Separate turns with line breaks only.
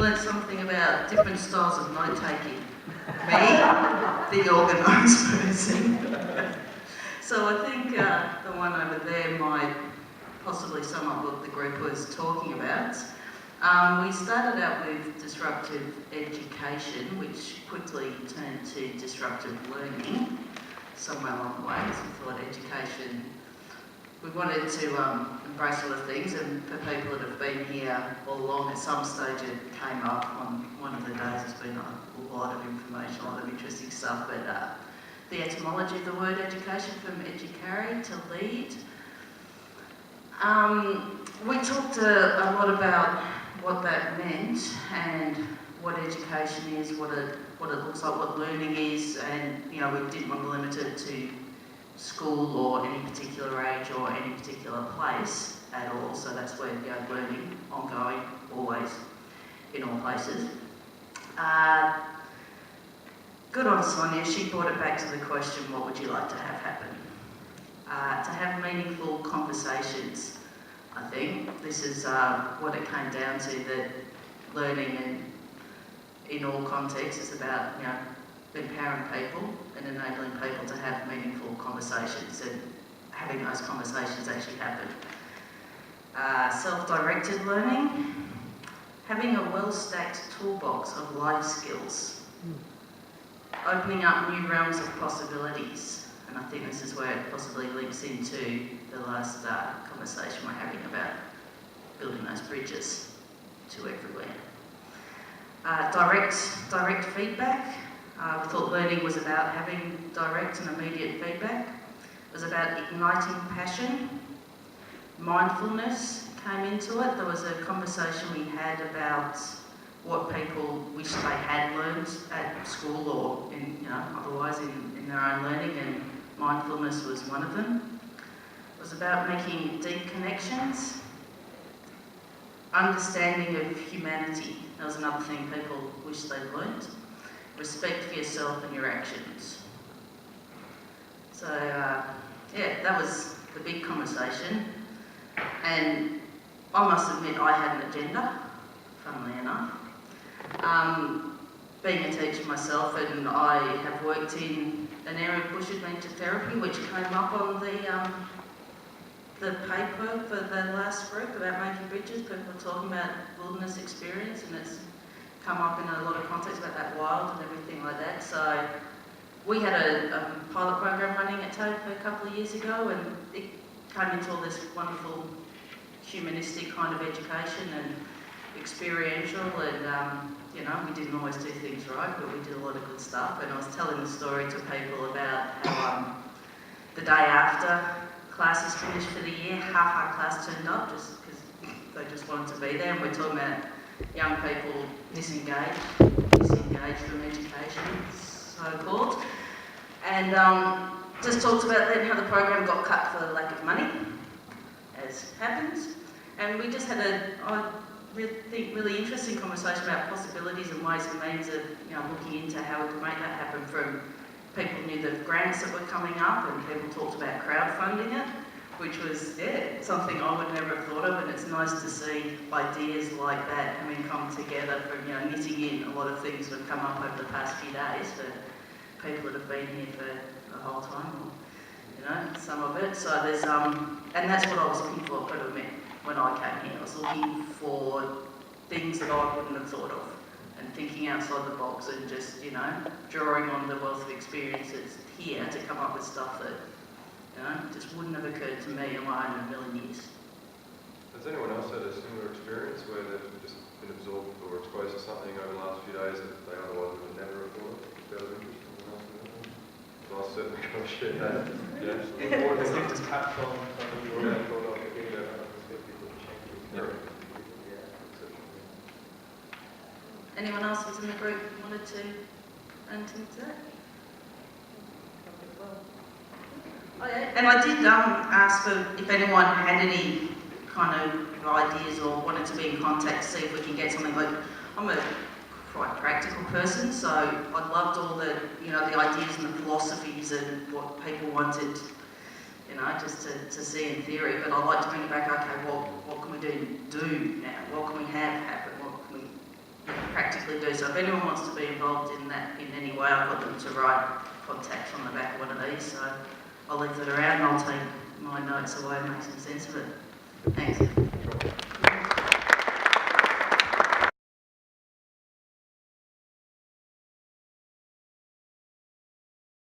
learnt something about different styles of note-taking. Me, the organised person. So I think the one over there might possibly sum up what the group was talking about. We started out with Disruptive Education, which quickly turned to Disruptive Learning somewhere along the way. So we thought education, we wanted to embrace all the things, and for people that have been here all along, at some stage it came up on one of the days. There's been a lot of information, a lot of interesting stuff, but the etymology of the word education, from educare, to lead. We talked a lot about what that meant and what education is, what it looks like, what learning is, and we didn't want to limit it to school or any particular age or any particular place at all. So that's where learning, ongoing, always, in all places. Good on Sonia, she brought it back to the question, what would you like to have happen? To have meaningful conversations. I think this is what it came down to, that learning in all contexts is about empowering people and enabling people to have meaningful conversations and having those conversations actually happen. Self-directed learning, having a well-stacked toolbox of life skills, opening up new realms of possibilities. And I think this is where it possibly links into the last conversation we're having about building those bridges to everywhere. Direct feedback. We thought learning was about having direct and immediate feedback. It was about igniting passion. Mindfulness came into it. There was a conversation we had about what people wish they had learned at school or otherwise in their own learning, and mindfulness was one of them. It was about making deep connections, understanding of humanity. That was another thing people wish they'd learnt. Respect for yourself and your actions. So that was the big conversation. And I must admit I had an agenda, funnily enough. Being a teacher myself, and I have worked in an area of bush adventure therapy, which came up on the paper for the last group about making bridges. People were talking about wilderness experience, and it's come up in a lot of contexts about that wild and everything like that. So we had a pilot program running at TAFE a couple of years ago, and it came into all this wonderful humanistic kind of education and experiential, and we didn't always do things right, but we did a lot of good stuff. And I was telling the story to people about how the day after classes finished for the year, half our class turned up just because they just wanted to be there. And we're talking about young people disengaged from education, so-called. And just talked about then how the program got cut for lack of money, as happens. And we just had really interesting conversation about possibilities and ways and means of looking into how we could make that happen. From people knew the grants that were coming up, and people talked about crowdfunding it, which was something I would never have thought of. And it's nice to see ideas like that having come together from knitting in a lot of things that have come up over the past few days for people that have been here for the whole time, or some of it. So there's and that's what I was looking for. I've got to admit, when I came here, I was looking for things that I wouldn't have thought of, and thinking outside the box, and just drawing on the wealth of experiences here to come up with stuff that just wouldn't have occurred to me alone in a million years.
Has anyone else had a similar experience where they've just been absorbed or exposed to something over the last few days that they otherwise would have never have thought of? Is that of interest? Well, I'll certainly kind of share that.
Or they think just catch on from the
Anyone else who's in the group wanted to add to that? Oh, yeah. And I did ask for if anyone had any kind of ideas or wanted to be in contact to see if we can get something. Like, I'm a quite practical person, so I loved all the the ideas and the philosophies and what people wanted, just to see in theory. But I'd like to bring it back. Okay, what can we do now? What can we have happen? What can we practically do. So if anyone wants to be involved in that in any way, I've got them to write contacts on the back of one of these. So I'll leave that around and I'll take my notes away and make some sense of it. Thanks.